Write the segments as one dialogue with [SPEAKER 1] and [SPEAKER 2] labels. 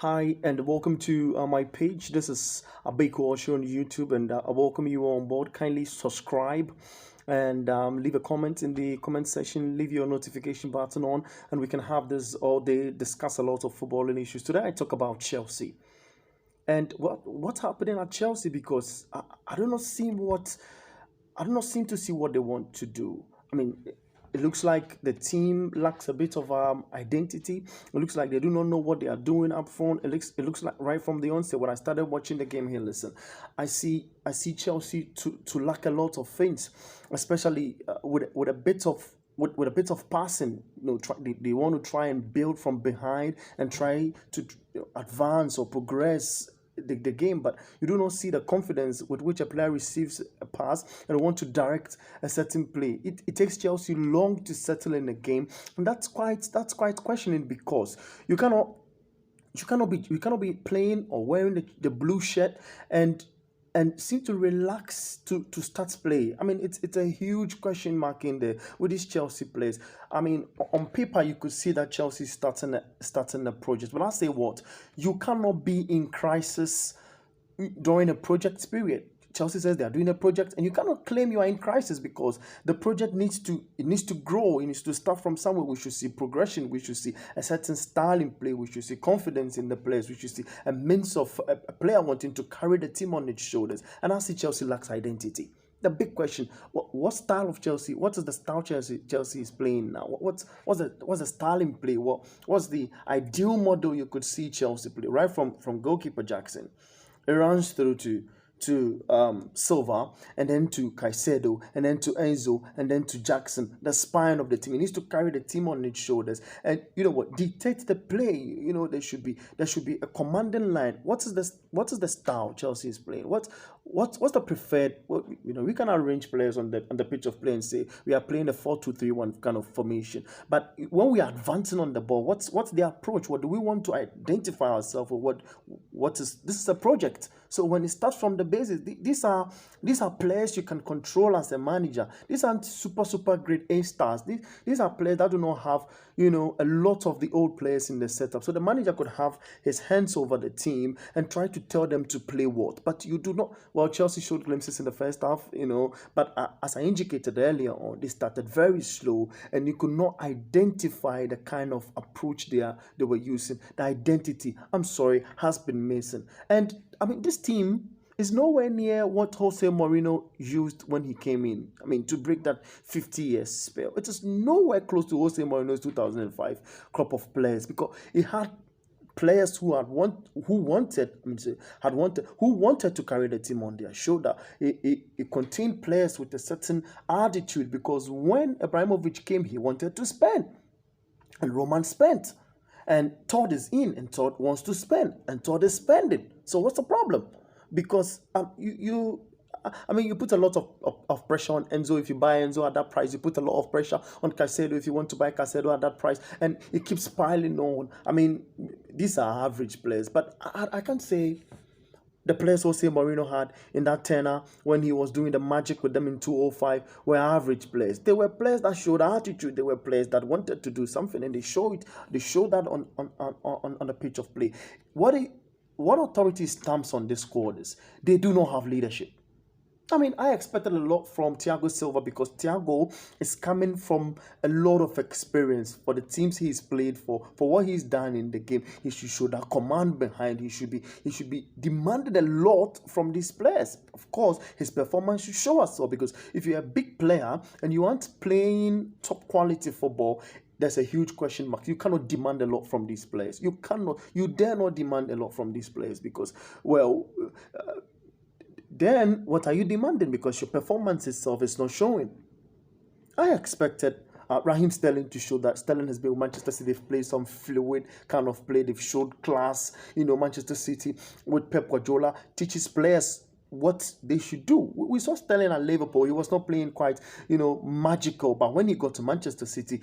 [SPEAKER 1] Hi and welcome to my page. This is Abeko Osho on YouTube, and I welcome you on board. Kindly subscribe and leave a comment in the comment section. Leave your notification button on, and we can have this all day. Discuss a lot of footballing issues. Today, I talk about Chelsea and what's happening at Chelsea because I do not see what I do not seem to see what they want to do. I mean, it looks like the team lacks a bit of identity. It looks like they do not know what they are doing up front. It looks like right from the onset when I started watching the game here. Listen, I see Chelsea to lack a lot of things, especially with a bit of with a bit of passing. They want to try and build from behind and try to advance or progress the game, but you do not see the confidence with which a player receives a pass and want to direct a certain play. It takes Chelsea long to settle in a game, and that's quite questioning because you cannot be playing or wearing the blue shirt and seem to relax to start play. I mean, it's a huge question mark in there with these Chelsea players. I mean, on paper you could see that Chelsea starting a project, but I say what, you cannot be in crisis during a project period. Chelsea says they are doing a project, and you cannot claim you are in crisis because the project needs to grow. It needs to start from somewhere. We should see progression. We should see a certain style in play. We should see confidence in the players. We should see a means of a player wanting to carry the team on its shoulders. And I see Chelsea lacks identity. The big question: what style of Chelsea? What is the style Chelsea is playing now? What's the style in play? What's the ideal model you could see Chelsea play? Right from goalkeeper Jackson, it runs through to Silva, and then to Caicedo, and then to Enzo, and then to Jackson, the spine of the team. He needs to carry the team on its shoulders, and you know what, dictate the play. There should be a commanding line. What is the style Chelsea is playing? What's the preferred? We can arrange players on the pitch of play and say we are playing a 4-2-3-1 kind of formation. But when we are advancing on the ball, what's the approach? What do we want to identify ourselves with? What is this is a project. So when it starts from the basis, these are players you can control as a manager. These aren't super great A stars. These are players that do not have a lot of the old players in the setup. So the manager could have his hands over the team and try to tell them to play what. But you do not. Well, Chelsea showed glimpses in the first half, but as I indicated earlier on, they started very slow, and you could not identify the kind of approach they were using. The identity, I'm sorry, has been missing. And I mean, this team is nowhere near what Jose Mourinho used when he came in. I mean, to break that 50 years spell. It is nowhere close to Jose Mourinho's 2005 crop of players, because he had players who wanted to carry the team on their shoulder. It contained players with a certain attitude, because when Ibrahimovic came, he wanted to spend, and Roman spent. And Todd is in, and Todd wants to spend, and Todd is spending. So what's the problem? Because you put a lot of pressure on Enzo. If you buy Enzo at that price, you put a lot of pressure on Caicedo if you want to buy Caicedo at that price, and it keeps piling on. I mean, these are average players, but I can't say the players Jose Mourinho had in that tenor when he was doing the magic with them in 2005 were average players. They were players that showed attitude. They were players that wanted to do something, and they showed that on the pitch of play. What authority stamps on this squad is they do not have leadership. I mean, I expected a lot from Thiago Silva, because Thiago is coming from a lot of experience for the teams he's played for what he's done in the game. He should show that command behind. He should be demanded a lot from these players. Of course, his performance should show us so, because if you're a big player and you aren't playing top quality football, there's a huge question mark. You cannot demand a lot from these players. You dare not demand a lot from these players, because, well, then what are you demanding? Because your performance itself is not showing. I expected Raheem Sterling to show that. Sterling has been with Manchester City. They've played some fluid kind of play. They've showed class. Manchester City with Pep Guardiola teaches players what they should do. We saw Sterling at Liverpool. He was not playing quite, magical. But when he got to Manchester City,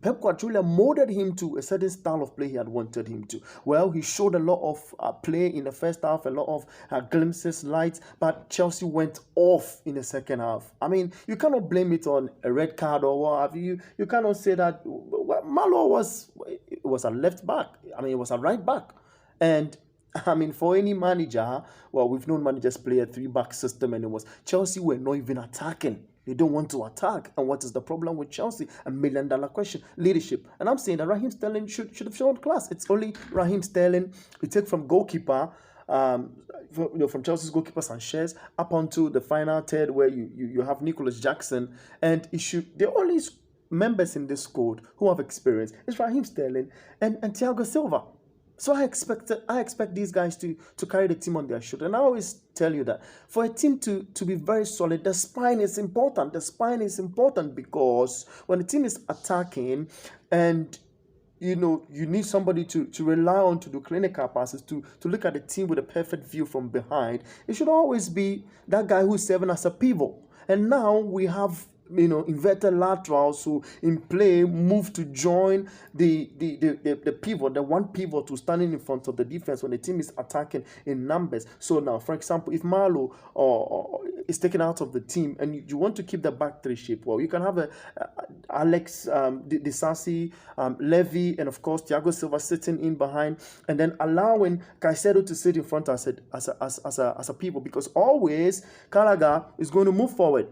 [SPEAKER 1] Pep Guardiola molded him to a certain style of play he had wanted him to. Well, he showed a lot of play in the first half, a lot of glimpses, lights, but Chelsea went off in the second half. I mean, you cannot blame it on a red card or what have you. You cannot say that Malo was a left back. I mean, it was a right back. And I mean, for any manager, well, we've known managers play a three-back system, and it was Chelsea were not even attacking. They don't want to attack. And what is the problem with Chelsea? $1 million question. Leadership. And I'm saying that Raheem Sterling should have shown class. It's only Raheem Sterling. We take from goalkeeper, from Chelsea's goalkeeper Sanchez up onto the final third where you have Nicholas Jackson. And the only members in this squad who have experience is Raheem Sterling and Thiago Silva. So I expect these guys to carry the team on their shoulder. And I always tell you that for a team to be very solid, the spine is important. The spine is important because when the team is attacking and you need somebody to rely on to do clinical passes, to look at the team with a perfect view from behind, it should always be that guy who's serving as a pivot. And now we have inverted laterals who in play move to join the pivot, the one pivot who's standing in front of the defense when the team is attacking in numbers. So now, for example, if Marlow is taken out of the team and you want to keep the back three shape, well, you can have Alex Disasi, Levy, and of course Thiago Silva sitting in behind, and then allowing Caicedo to sit in front as a pivot, because always Gallagher is going to move forward.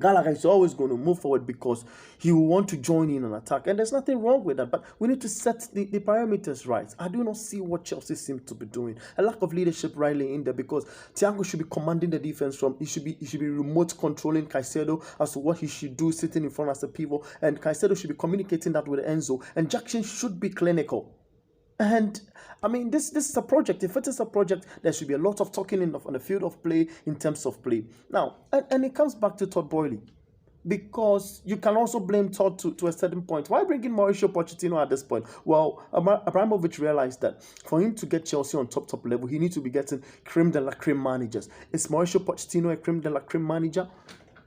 [SPEAKER 1] Gallagher is always going to move forward because he will want to join in an attack. And there's nothing wrong with that. But we need to set the parameters right. I do not see what Chelsea seems to be doing. A lack of leadership rightly in there, because Thiago should be commanding the defense from. He should be remote controlling Caicedo as to what he should do sitting in front as a pivot. And Caicedo should be communicating that with Enzo. And Jackson should be clinical. And I mean, this is a project. If it is a project, there should be a lot of talking on the field of play in terms of play. Now, and it comes back to Todd Boehly, because you can also blame Todd to a certain point. Why bring in Mauricio Pochettino at this point? Well, Abramovich realized that for him to get Chelsea on top level, he needs to be getting creme de la creme managers. Is Mauricio Pochettino a creme de la creme manager?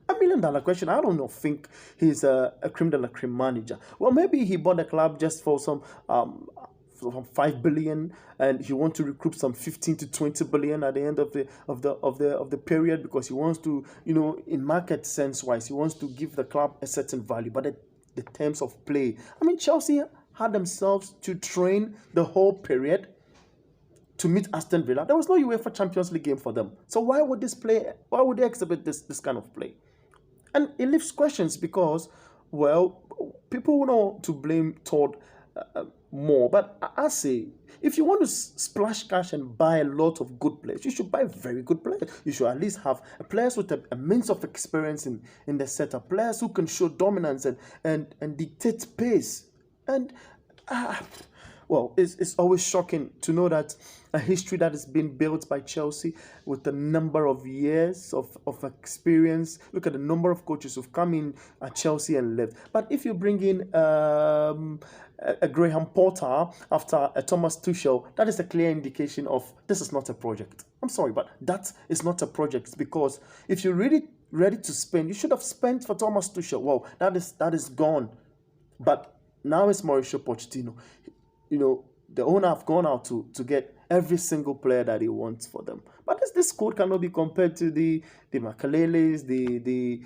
[SPEAKER 1] $1 million question. I don't think he's a creme de la creme manager. Well, maybe he bought the club just for some 5 billion, and he wants to recruit some 15 to 20 billion at the end of the period, because he wants to, in market sense wise, he wants to give the club a certain value. But the terms of play, I mean, Chelsea had themselves to train the whole period to meet Aston Villa. There was no UEFA Champions League game for them. So why would they exhibit this kind of play? And it leaves questions, because, well, people want to blame Todd more, but I say, if you want to splash cash and buy a lot of good players, you should buy very good players. You should at least have players with a means of experience in the setup, players who can show dominance and dictate pace. And well, it's always shocking to know that a history that has been built by Chelsea with a number of years of experience. Look at the number of coaches who've come in at Chelsea and left. But if you bring in a Graham Potter after a Thomas Tuchel, that is a clear indication of this is not a project. I'm sorry, but that is not a project, because if you're really ready to spend, you should have spent for Thomas Tuchel. Well, that is gone. But now it's Mauricio Pochettino. The owner have gone out to get every single player that he wants for them. But this squad cannot be compared to the Makaleles, the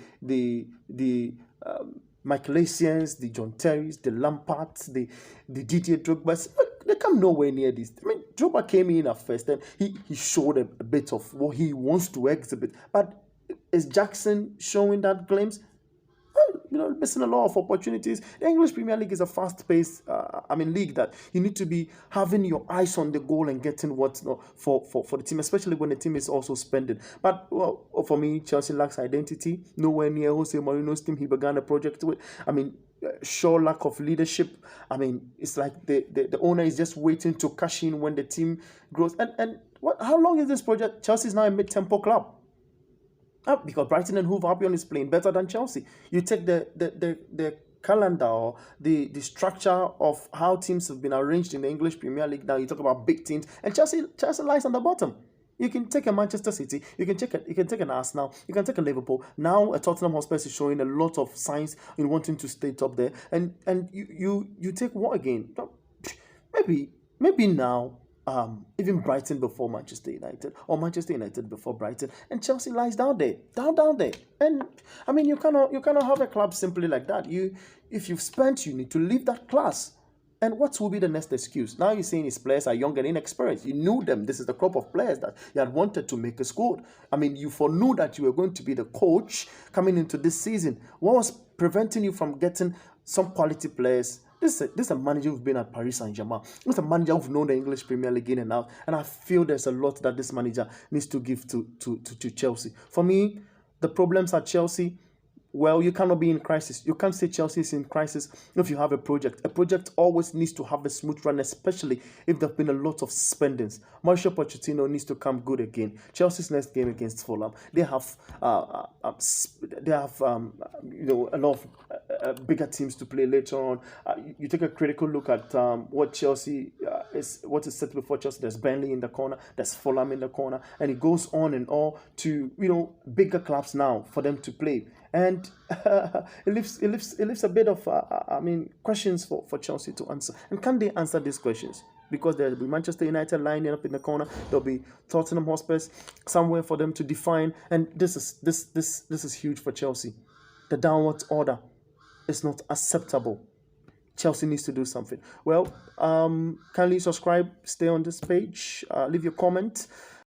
[SPEAKER 1] Michael Essien, the John Terrys, the Lamparts, the Didier Drogbas. They come nowhere near this. I mean, Drogba came in at first and he showed a bit of what he wants to exhibit. But is Jackson showing that glimpse? Missing a lot of opportunities. The English Premier League is a fast-paced, league that you need to be having your eyes on the goal and getting what's for the team, especially when the team is also spending. But for me, Chelsea lacks identity. Nowhere near Jose Mourinho's team he began the project with. Sure lack of leadership. It's like the owner is just waiting to cash in when the team grows. And how long is this project? Chelsea is now a mid-tempo club. Because Brighton and Hove Albion is playing better than Chelsea. You take the calendar or the structure of how teams have been arranged in the English Premier League. Now you talk about big teams, and Chelsea lies on the bottom. You can take a Manchester City, you can take an Arsenal, you can take a Liverpool. Now a Tottenham Hotspur is showing a lot of signs in wanting to stay top there. And you take what again? Maybe now. Even Brighton before Manchester United, or Manchester United before Brighton, and Chelsea lies down there. And you cannot have a club simply like that. If you've spent, you need to leave that class. And what will be the next excuse? Now you're saying his players are young and inexperienced. You knew them. This is the crop of players that you had wanted to make a squad. I mean, you foreknew that you were going to be the coach coming into this season. What was preventing you from getting some quality players? This is a manager who's been at Paris Saint-Germain. This is a manager who's known the English Premier League in and out. And I feel there's a lot that this manager needs to give to Chelsea. For me, the problems at Chelsea, well, you cannot be in crisis. You can't say Chelsea is in crisis if you have a project. A project always needs to have a smooth run, especially if there's been a lot of spendings. Mauricio Pochettino needs to come good again. Chelsea's next game against Fulham, they have a lot of bigger teams to play later on. You take a critical look at what Chelsea what is set before Chelsea. There's Burnley in the corner, there's Fulham in the corner, and it goes on and on to bigger clubs now for them to play. And it leaves a bit of questions for Chelsea to answer. And can they answer these questions? Because there'll be Manchester United lining up in the corner, there'll be Tottenham Hotspurs somewhere for them to define, and this is huge for Chelsea. The downward order is not acceptable. Chelsea needs to do something. Well, kindly subscribe, stay on this page, leave your comment.